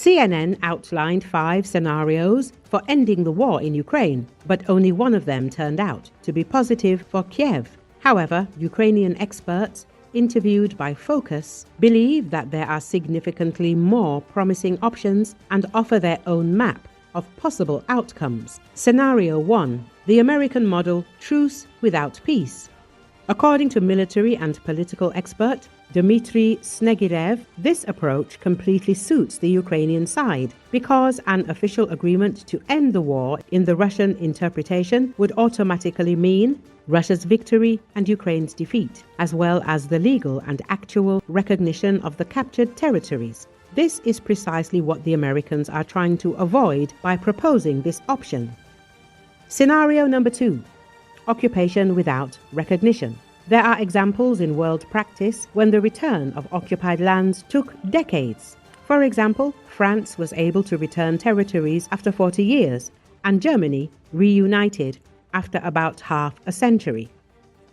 CNN outlined 5 scenarios for ending the war in Ukraine, but only one of them turned out to be positive for Kiev. However, Ukrainian experts interviewed by Focus believe that there are significantly more promising options and offer their own map of possible outcomes. Scenario 1. The American model, Truce without peace. According to military and political expert Dmitry Snegirev, this approach completely suits the Ukrainian side because an official agreement to end the war in the Russian interpretation would automatically mean Russia's victory and Ukraine's defeat, as well as the legal and actual recognition of the captured territories. This is precisely what the Americans are trying to avoid by proposing this option. Scenario number 2. Occupation without recognition. There are examples in world practice when the return of occupied lands took decades. For example, France was able to return territories after 40 years, and Germany reunited after about half a century.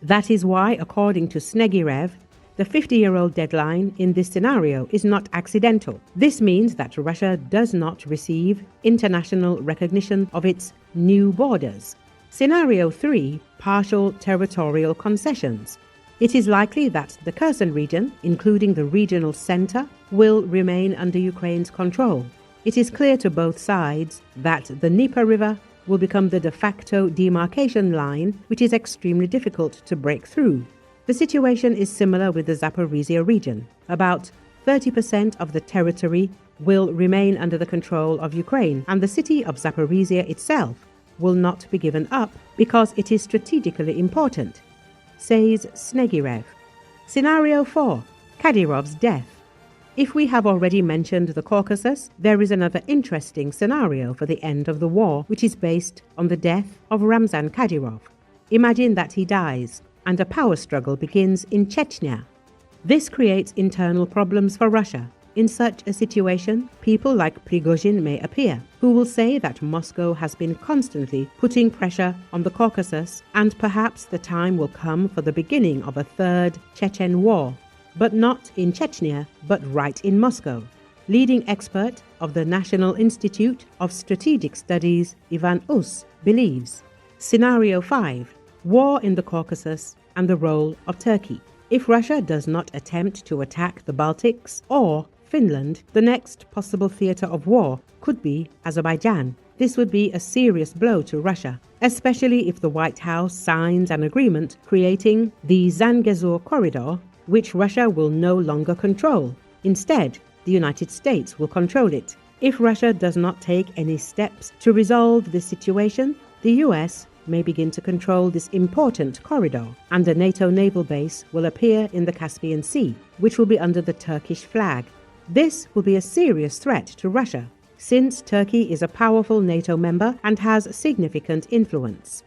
That is why, according to Snegirev, the 50-year-old deadline in this scenario is not accidental. This means that Russia does not receive international recognition of its new borders. Scenario 3. Partial territorial concessions. It is likely that the Kherson region, including the regional center, will remain under Ukraine's control. It is clear to both sides that the Dnieper River will become the de facto demarcation line, which is extremely difficult to break through. The situation is similar with the Zaporizhia region. About 30% of the territory will remain under the control of Ukraine, and the city of Zaporizhia itself will not be given up because it is strategically important, says Snegirev. Scenario 4. Kadyrov's death. If we have already mentioned the Caucasus, there is another interesting scenario for the end of the war, which is based on the death of Ramzan Kadyrov. Imagine that he dies, and a power struggle begins in Chechnya. This creates internal problems for Russia. In such a situation, people like Prigozhin may appear, who will say that Moscow has been constantly putting pressure on the Caucasus, and perhaps the time will come for the beginning of a third Chechen war. But not in Chechnya, but right in Moscow. Leading expert of the National Institute of Strategic Studies, Ivan Us, believes. Scenario 5. War in the Caucasus and the role of Turkey. If Russia does not attempt to attack the Baltics or Finland, the next possible theater of war could be Azerbaijan. This would be a serious blow to Russia, especially if the White House signs an agreement creating the Zangezur corridor, which Russia will no longer control. Instead, the United States will control it. If Russia does not take any steps to resolve this situation, the US may begin to control this important corridor, and a NATO naval base will appear in the Caspian Sea, which will be under the Turkish flag. This will be a serious threat to Russia, since Turkey is a powerful NATO member and has significant influence.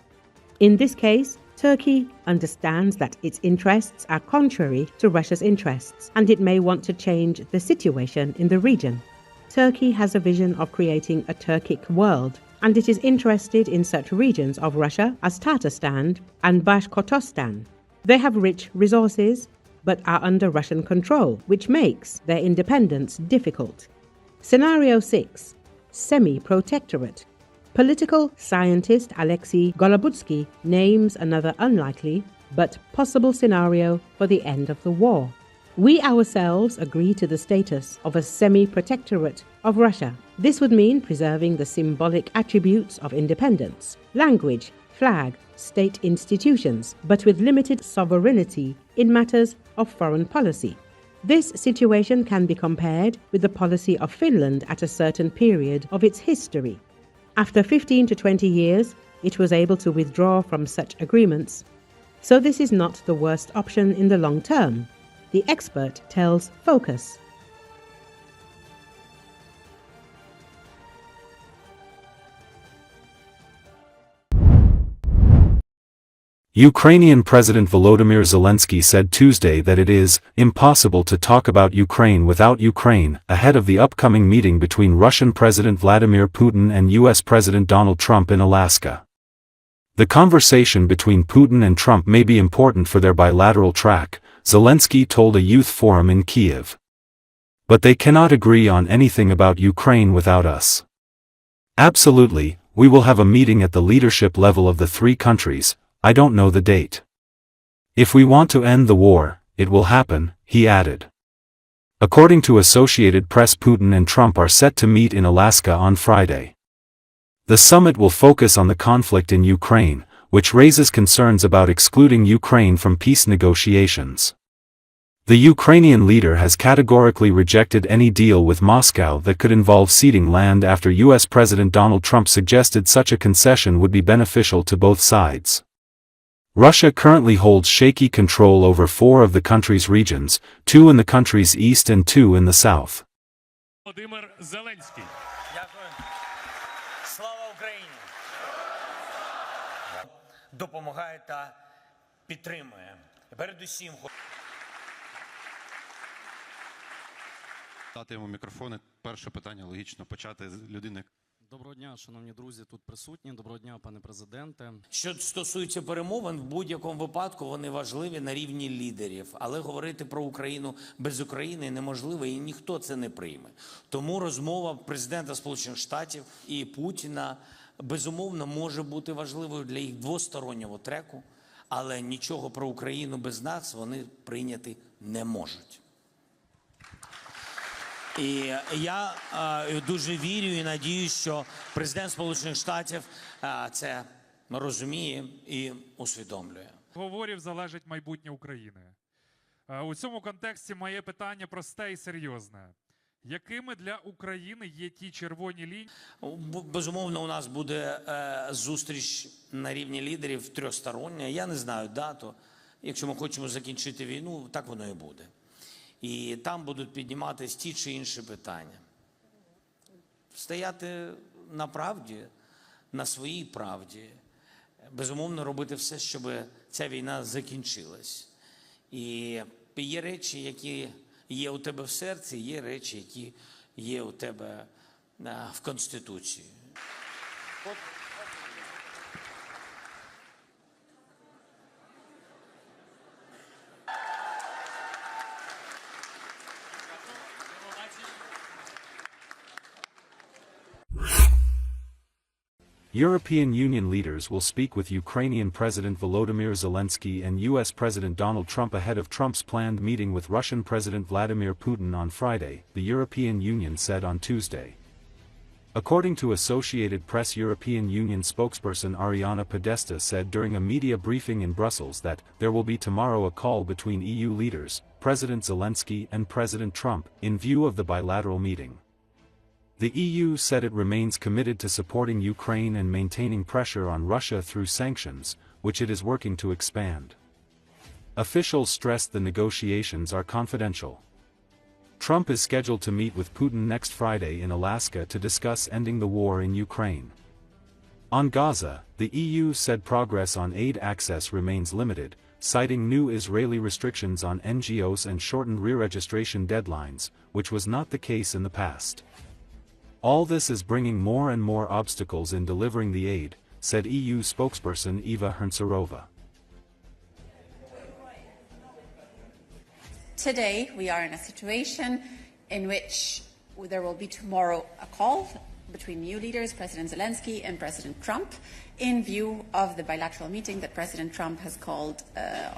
In this case, Turkey understands that its interests are contrary to Russia's interests, and it may want to change the situation in the region. Turkey has a vision of creating a Turkic world, and it is interested in such regions of Russia as Tatarstan and Bashkortostan. They have rich resources, but are under Russian control, which makes their independence difficult. Scenario 6. Semi-protectorate. Political scientist Alexei Golubutsky names another unlikely but possible scenario for the end of the war. We ourselves agree to the status of a semi-protectorate of Russia. This would mean preserving the symbolic attributes of independence, language, flag, state institutions, but with limited sovereignty in matters of foreign policy. This situation can be compared with the policy of Finland at a certain period of its history. After 15 to 20 years, it was able to withdraw from such agreements. So this is not the worst option in the long term, the expert tells Focus. Ukrainian President Volodymyr Zelensky said Tuesday that it is impossible to talk about Ukraine without Ukraine, ahead of the upcoming meeting between Russian President Vladimir Putin and U.S. President Donald Trump in Alaska. The conversation between Putin and Trump may be important for their bilateral track, Zelensky told a youth forum in Kyiv. But they cannot agree on anything about Ukraine without us. Absolutely, we will have a meeting at the leadership level of the three countries, I don't know the date. If we want to end the war, it will happen, he added. According to Associated Press, Putin and Trump are set to meet in Alaska on Friday. The summit will focus on the conflict in Ukraine, which raises concerns about excluding Ukraine from peace negotiations. The Ukrainian leader has categorically rejected any deal with Moscow that could involve ceding land after U.S. President Donald Trump suggested such a concession would be beneficial to both sides. Russia currently holds shaky control over 4 of the country's regions, 2 in the country's east and 2 in the south. Dmitry Zelenski. Слава Україні! Допомагає та підтримує. Передусім Дати йому мікрофони. Перше питання логічно почати з людини. Доброго дня, шановні друзі, тут присутні. Доброго дня, пане президенте. Що стосується перемовин, в будь-якому випадку вони важливі на рівні лідерів. Але говорити про Україну без України неможливо і ніхто це не прийме. Тому розмова президента Сполучених Штатів і Путіна, безумовно, може бути важливою для їх двостороннього треку. Але нічого про Україну без нас вони прийняти не можуть. І я дуже вірю і надіюсь, що президент Сполучених Штатів це розуміє і усвідомлює. Говорів залежить майбутнє України. У цьому контексті моє питання просте і серйозне. Якими для України є ті червоні лінії? Безумовно, у нас буде зустріч на рівні лідерів трьохстороння. Я не знаю дату. Якщо ми хочемо закінчити війну, так воно і буде. І там будуть підніматися ті чи інші питання. Стояти на правді, на своїй правді. Безумовно, робити все, щоб ця війна закінчилась. І є речі, які є у тебе в серці, є речі, які є у тебе в Конституції. European Union leaders will speak with Ukrainian President Volodymyr Zelensky and U.S. President Donald Trump ahead of Trump's planned meeting with Russian President Vladimir Putin on Friday, the European Union said on Tuesday. According to Associated Press, European Union spokesperson Ariana Podesta said during a media briefing in Brussels that there will be tomorrow a call between EU leaders, President Zelensky and President Trump, in view of the bilateral meeting. The EU said it remains committed to supporting Ukraine and maintaining pressure on Russia through sanctions, which it is working to expand. Officials stressed the negotiations are confidential. Trump is scheduled to meet with Putin next Friday in Alaska to discuss ending the war in Ukraine. On Gaza, the EU said progress on aid access remains limited, citing new Israeli restrictions on NGOs and shortened re-registration deadlines, which was not the case in the past. All this is bringing more and more obstacles in delivering the aid, said EU spokesperson Eva Herntsarova. Today, we are in a situation in which there will be tomorrow a call between EU leaders, President Zelensky and President Trump, in view of the bilateral meeting that President Trump has called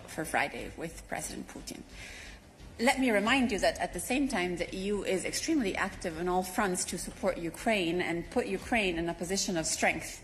for Friday with President Putin. Let me remind you that at the same time, the EU is extremely active on all fronts to support Ukraine and put Ukraine in a position of strength